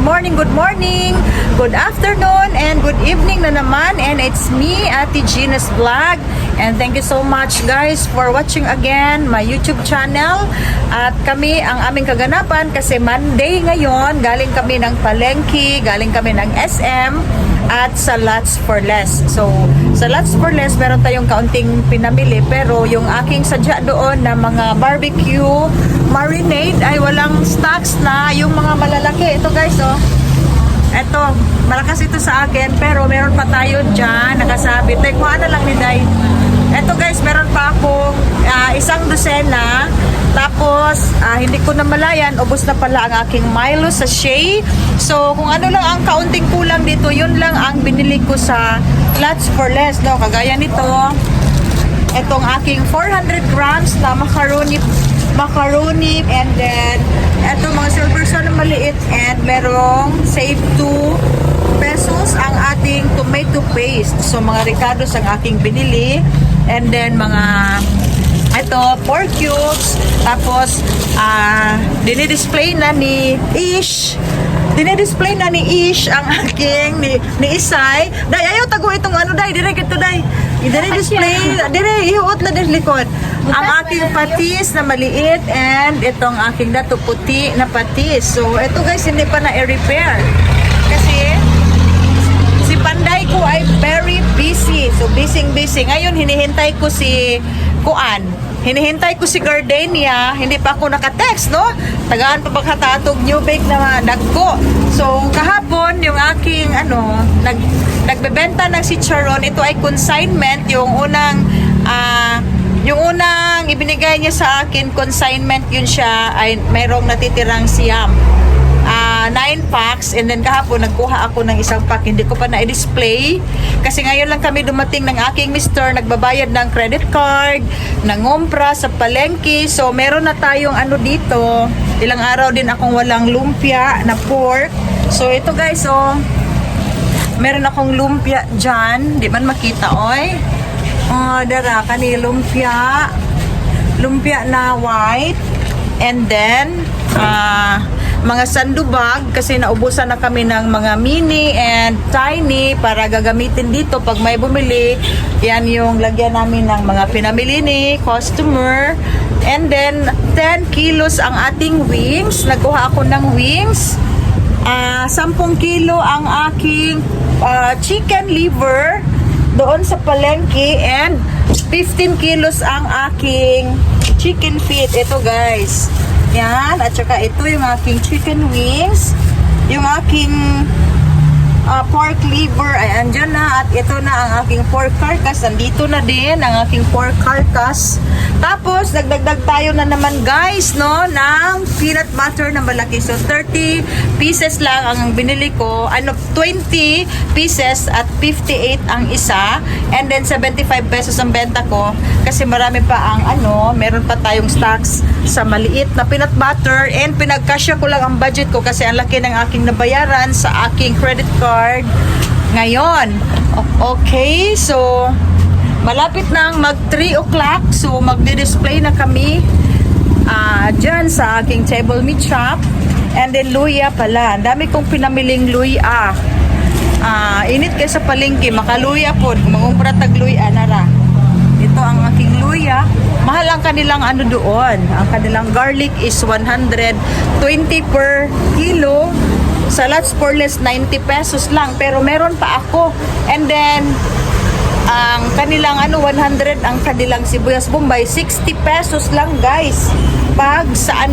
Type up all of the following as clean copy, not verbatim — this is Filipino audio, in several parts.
good morning, good afternoon, and good evening na naman. And it's me, Ate Gina's Vlog. And thank you so much guys for watching again my YouTube channel. At kami, ang aming kaganapan kasi Monday ngayon, galing kami ng palengke, galing kami ng SM at sa Lots for Less. So, sa Lots for Less, meron tayong kaunting pinamili. Pero yung aking sadya doon na mga barbecue marinade ay walang stocks na yung mga malalaki. Ito guys, oh. Ito, malakas ito sa akin. Pero meron pa tayo dyan, nakasabit. Like, kuha na lang ni Day. Ito guys, meron pa akong isang dosena. Tapos, hindi ko na malayan, ubos na pala ang aking Milo sachet. So, kung ano lang ang kaunting kulang dito, yun lang ang binili ko sa Lots for Less, no? Kagaya nito, itong aking 400 grams na macaroni, and then, itong mga silver sun na maliit, and merong save 2 pesos ang ating tomato paste. So, mga ricados ang aking binili. And then, mga ito, 4 cubes. Tapos, dinidisplay na ni Ish. Dinidisplay na ni Ish ang aking, ni Isay. Day, ayaw tago itong ano, Day. Direct ito, Day. Dinidisplay, ihuot na din likod. Ang aking patis na maliit and itong aking dato puti na patis. So, ito guys, hindi pa na i-repair. Kasi, si Panday ko ay very busy. So, busy. Ngayon, hinihintay ko si Kuan. Hinihintay ko si Gardenia. Hindi pa ako naka-text, no? Tagaan pa pagkatatog new bake na nagko. So, kahapon, yung aking, nagbebenta ng si Charon. Ito ay consignment. Yung unang ibinigay niya sa akin, consignment yun siya, ay mayroong natitirang siyam. 9 packs, and then kahapon nagkuha ako ng isang pack, hindi ko pa na-display kasi ngayon lang kami dumating ng aking mister, nagbabayad ng credit card, nangumpra sa palengke. So meron na tayong dito, ilang araw din akong walang lumpia na pork. So ito guys, meron akong lumpia dyan, di man makita, oy. Dara kani lumpia na white, and then mga sandubag kasi naubusan na kami ng mga mini and tiny para gagamitin dito pag may bumili. Yan yung lagyan namin ng mga pinamili ni customer. And then 10 kilos ang ating wings. Nagkuha ako ng wings. 10 kilo ang aking chicken liver doon sa palengke, and 15 kilos ang aking chicken feet. Ito guys, yan, at saka ito yung aking chicken wings, yung aking pork liver ay andyan na, at ito na ang aking pork carcass. Andito na din ang aking pork carcass. Tapos nagdagdag tayo na naman guys, no, ng peanut butter na malaki. So 30 pieces lang ang binili ko, 20 pieces at 58 ang isa, and then 75 pesos ang benta ko kasi marami pa ang meron pa tayong stocks sa maliit na peanut butter, and pinagkasya ko lang ang budget ko kasi ang laki ng aking nabayaran sa aking credit card ngayon. Okay, so malapit nang mag 3 o'clock, so magdi-display na kami dyan sa aking table meat shop. And then luya pala, ang dami kong pinamiling luya. Init kayo sa palengke, makaluya po, mangumpra tag luya nara. Ito ang aking luya. Mahal ang kanilang doon. Ang kanilang garlic is 120 per kilo. Sa Lots for Less, 90 pesos lang. Pero meron pa ako. And then, ang kanilang 100 ang kanilang sibuyas bombay, 60 pesos lang guys. Pag sa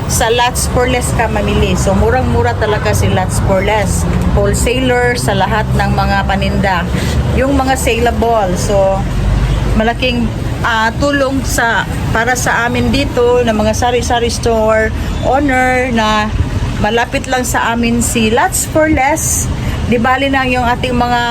sa Lots for Less ka mamili. So, murang-mura talaga si Lots for Less. Wholesaler sa lahat ng mga paninda. Yung mga saleable. So, malaking tulong para sa amin dito na mga sari-sari store owner na malapit lang sa amin si Lots for Less. Di bali na yung ating mga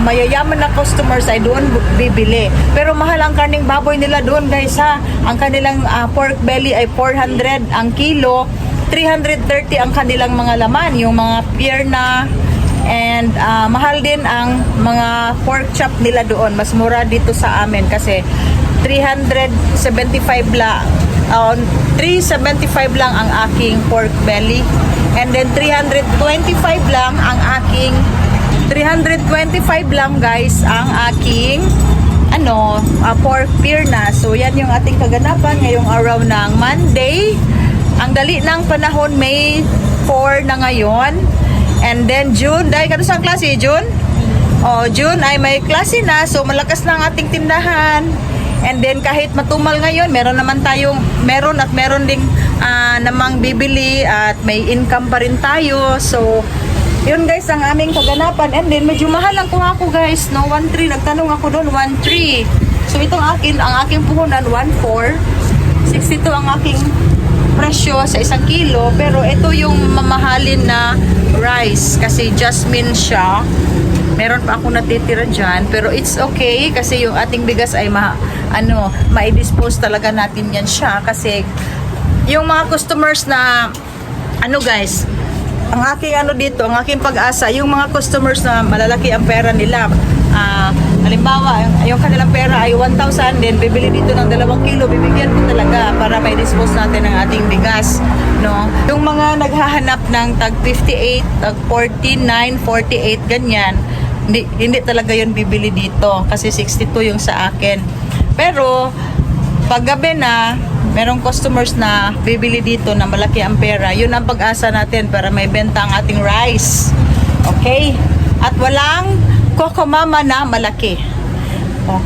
mayayaman na customers ay doon bibili. Pero mahal ang karning baboy nila doon guys, ha. Ang kanilang pork belly ay 400 ang kilo, 330 ang kanilang mga laman, yung mga pierna, and mahal din ang mga pork chop nila doon. Mas mura dito sa amin kasi 375 375 lang ang aking pork belly. And then 325 lang ang aking 325 lang guys ang aking pork pirna. So yan yung ating kaganapan ngayong araw ng Monday. Ang dali ng panahon, May 4 na ngayon. And then June, dahil ka sa klase, June? June ay may klase na, so malakas na ang ating tindahan. And then kahit matumal ngayon, meron ding namang bibili at may income pa rin tayo. So yun guys ang aming kaganapan. And then medyo mahal lang kuha ko guys, no, 1.3, nagtanong ako doon, 1.3. So itong ang aking puhunan 1.4, 62 ang aking presyo sa 1 kilo. Pero ito yung mamahalin na rice kasi jasmine siya. Meron pa ako natitira dyan, pero it's okay kasi yung ating bigas ay mai-dispose talaga natin yan siya kasi yung mga customers na guys, ang aking ang aking pag-asa, yung mga customers na malalaki ang pera nila, halimbawa, yung kanilang pera ay 1,000, then bibili dito ng 2 kilo, bibigyan ko talaga para may dispose natin ang ating bigas, no? Yung mga naghahanap ng tag 58, tag 49, 48, ganyan, hindi talaga yun bibili dito kasi 62 yung sa akin. Pero pag gabi na, merong customers na bibili dito na malaki ang pera. Yun ang pag-asa natin para may benta ang ating rice. Okay? At walang Coco Mama na malaki.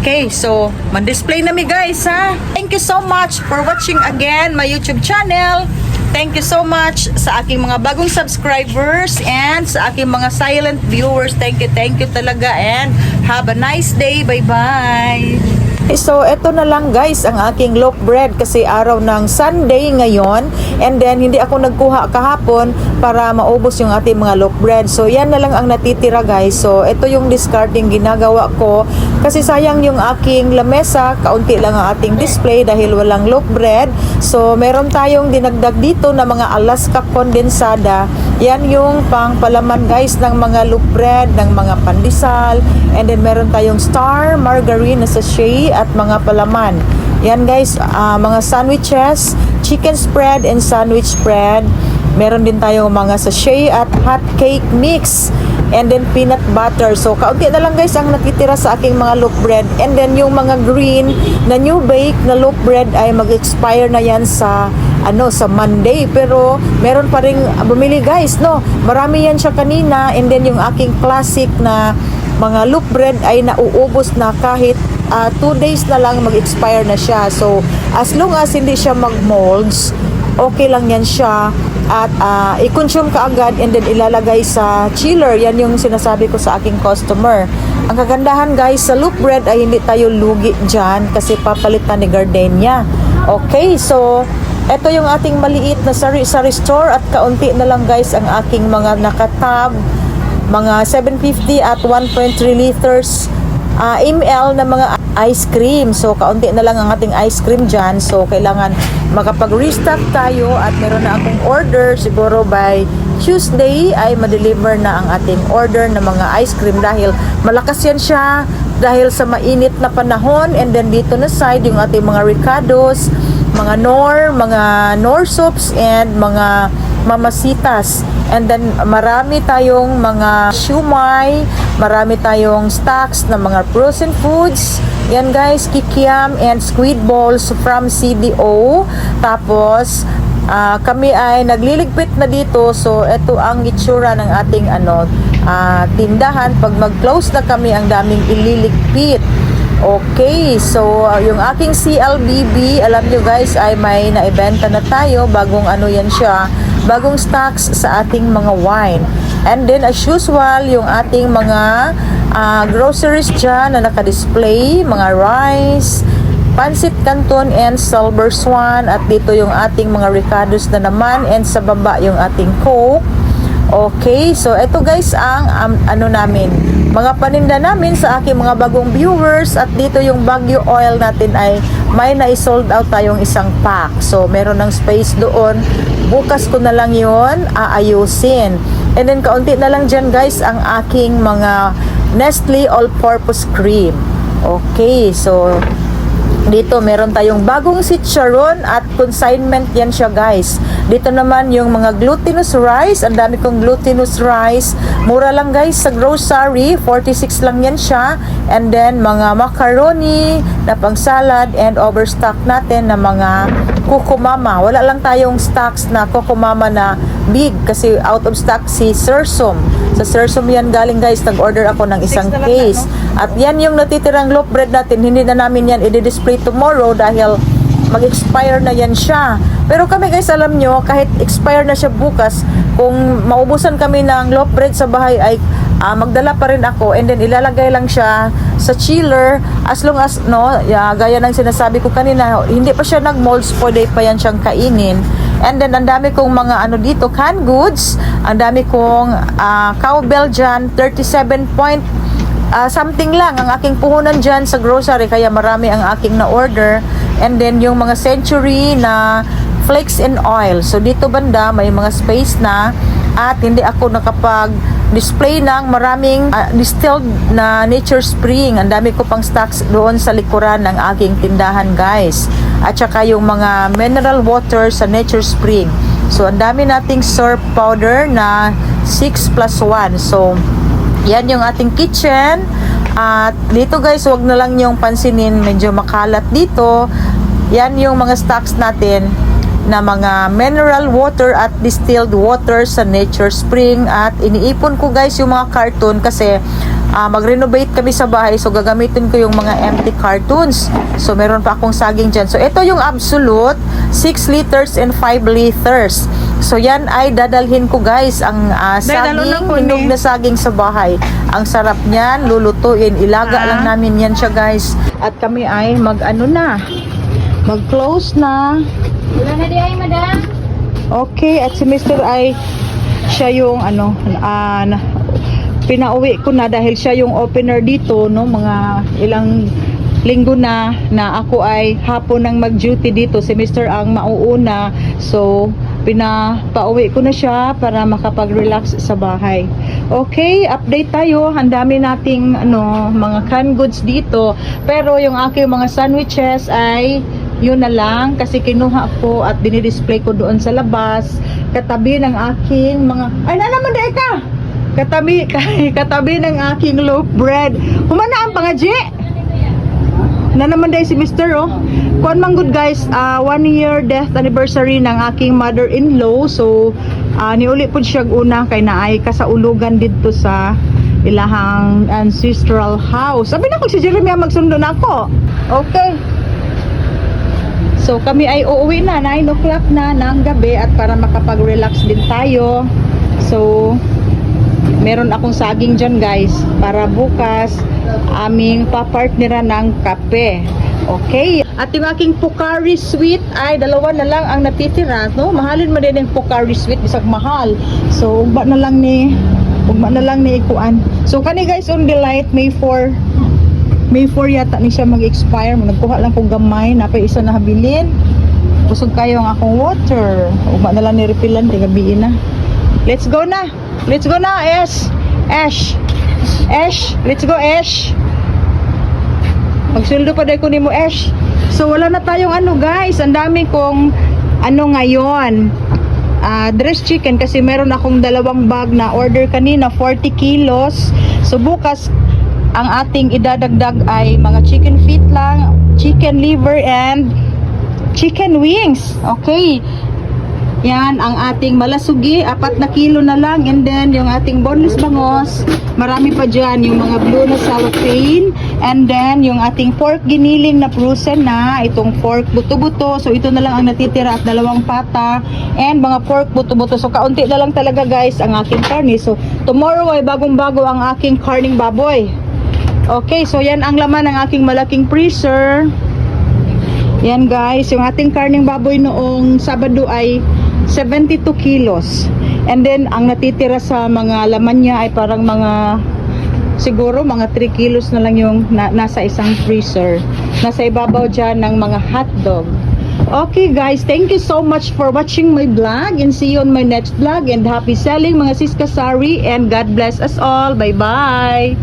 Okay, so man-display na mi guys ha. Thank you so much for watching again my YouTube channel. Thank you so much sa aking mga bagong subscribers and sa aking mga silent viewers. Thank you talaga and have a nice day. Bye-bye. So, eto na lang guys ang aking loaf bread kasi araw ng Sunday ngayon. And then, hindi ako nagkuha kahapon para maubos yung ating mga loaf bread. So, yan na lang ang natitira guys. So, eto yung discarding ginagawa ko. Kasi sayang yung aking lamesa. Kaunti lang ang ating display dahil walang loaf bread. So, meron tayong dinagdag dito na mga Alaska condensada. Yan yung pangpalaman guys ng mga loaf bread, ng mga pandesal. And then, meron tayong star, margarine na sachet at mga palaman. Yan guys, mga sandwiches, chicken spread and sandwich spread. Meron din tayong mga sachet at hot cake mix. And then peanut butter. So, kaunti na lang guys ang nakitira sa aking mga loaf bread. And then yung mga green na new bake na loaf bread ay mag-expire na yan sa Monday. Pero meron pa ring bumili guys, no? Marami yan siya kanina. And then yung aking classic na mga loaf bread ay nauubos na kahit 2 days na lang mag-expire na siya. So, as long as hindi siya mag-molds, okay lang yan siya. At i-consume ka agad and then ilalagay sa chiller. Yan yung sinasabi ko sa aking customer. Ang kagandahan guys, sa loaf bread ay hindi tayo lugi dyan kasi papalitan ni Gardenia. Okay, so ito yung ating maliit na sari-sari store at kaunti na lang guys ang aking mga nakatab. Mga 750 at 1.3 liters ml na mga ice cream. So, kaunti na lang ang ating ice cream dyan. So, kailangan makapag-restock tayo at meron na akong order. Siguro by Tuesday ay ma-deliver na ang ating order ng mga ice cream dahil malakas yan siya dahil sa mainit na panahon. And then dito na side yung ating mga ricados, mga nor soups and mga mamasitas. And then marami tayong mga shumai, marami tayong stocks na mga frozen foods. Yan guys, kikiam and squid balls from CDO. Tapos kami ay nagliligpit na dito. So ito ang itsura ng ating tindahan. Pag mag-close na kami, ang daming ililigpit. Okay, so yung aking CLBB, alam nyo guys, ay may naibenta na tayo. Bagong yan siya, bagong stocks sa ating mga wine. And then as usual, yung ating mga groceries dyan na naka-display, mga rice, Pancit Canton and Silver Swan. At dito yung ating mga ricados na naman. And sa baba yung ating Coke. Okay, so ito guys ang namin, mga paninda namin sa aking mga bagong viewers. At dito yung Baguio oil natin ay may na-sold out tayong 1 pack. So meron ng space doon. Bukas ko na lang yon aayusin. And then kaunti na lang dyan guys ang aking mga Nestle all-purpose cream. Okay, so Dito meron tayong bagong chicharon at consignment yan siya guys. Dito naman yung mga glutinous rice. Ang dami kong glutinous rice. Mura lang guys sa grocery. 46 lang yan siya. And then mga macaroni na pang salad and overstock natin na mga kukumama. Wala lang tayong stocks na kukumama na big kasi out of stock si Sursum. Sa Sursum yan galing guys. Nag-order ako ng isang case. At yan yung natitirang loaf bread natin. Hindi na namin yan i-display tomorrow dahil mag-expire na yan siya. Pero kami guys, alam nyo, kahit expire na siya bukas, kung maubusan kami ng loaf bread sa bahay ay magdala pa rin ako and then ilalagay lang siya sa chiller as long as gaya ng sinasabi ko kanina, hindi pa siya nag-molds, pwede pa yan siyang kainin. And then ang dami kong mga dito, canned goods. Ang dami kong Cow Belgian 37 point something lang ang aking puhunan dyan sa grocery, kaya marami ang aking na-order. And then yung mga Century na flakes and oil. So dito banda may mga space na at hindi ako nakapag-display ng maraming distilled na Nature Spring. Ang dami ko pang stocks doon sa likuran ng aking tindahan guys. At saka yung mga mineral water sa Nature Spring. So ang dami nating syrup powder na 6+1. So yan yung ating kitchen. At dito guys, wag na lang yung pansinin, medyo makalat dito. Yan yung mga stocks natin na mga mineral water at distilled water sa Nature Spring. At iniipon ko guys yung mga carton kasi mag-renovate kami sa bahay. So gagamitin ko yung mga empty cartons. So meron pa akong saging dyan. So ito yung Absolute 6 liters and 5 liters. So yan ay dadalhin ko guys ang saging, hinog na saging sa bahay. Ang sarap niyan, lulutuin, ilaga lang namin yan siya guys. At kami ay mag-close na. Wala na di ay, madam. Okay, at si Mr. ay siya yung pinauwi ko na dahil siya yung opener dito, no, mga ilang linggo na ako ay hapon nang mag-duty dito. Si Mr. ang mauuna. So pinapauwi ko na siya para makapag-relax sa bahay. Okay, update tayo. Ang dami nating mga canned goods dito. Pero yung aking mga sandwiches ay yun na lang kasi kinuha ko at dinidisplay ko doon sa labas katabi ng aking mga naman dahil ka katabi ng aking loaf bread. Humana ang pangaji na naman dahil si Mr. Kuan man good guys, 1 year death anniversary ng aking mother-in-law. So niuli po siya una kay naay kasaulugan dito sa ilahang ancestral house. Sabi na ko si Jeremy magsundo na ako. Okay. So kami ay uuwi na 9 o'clock na ng gabi at para makapag-relax din tayo. So meron akong saging dyan guys para bukas aming papartneran ng kape. Okay. At yung aking Pocari Sweet ay 2 na lang ang natitira, no? Mahalin mo din yung Pocari Sweet, bisag mahal. So ugma na lang ni ikuan. So kani guys on Delight May 4 yata ni siya mag-expire. Nagkuha lang kong gamay, napay isa na habilin. Busog kayo ang akong water. Ugma na lang ni refillan, gabiin na. Let's go na, Ash. Let's go, Ash. Magsuldo pa dahil ko ni mo, Ash. So wala na tayong guys. Ang dami kong ngayon. Dress chicken kasi meron akong 2 bag na order kanina, 40 kilos. So bukas ang ating idadagdag ay mga chicken feet lang, chicken liver and chicken wings. Okay. Yan ang ating malasugi, 4 na kilo na lang. And then yung ating boneless bangos, marami pa dyan, yung mga blue na cellophane. And then yung ating pork giniling na frozen na, itong pork buto-buto. So ito na lang ang natitira at 2 pata. And mga pork buto-buto. So kaunti na lang talaga guys ang aking karne. So tomorrow ay bagong-bago ang aking karning baboy. Okay, so yan ang laman ng aking malaking freezer. Yan guys, yung ating karning baboy noong Sabado ay 72 kilos. And then ang natitira sa mga laman niya ay parang siguro mga 3 kilos na lang yung nasa isang freezer. Nasa ibabaw dyan ng mga hotdog. Okay guys, thank you so much for watching my vlog and see you on my next vlog. And happy selling mga sis Kasari and God bless us all. Bye bye.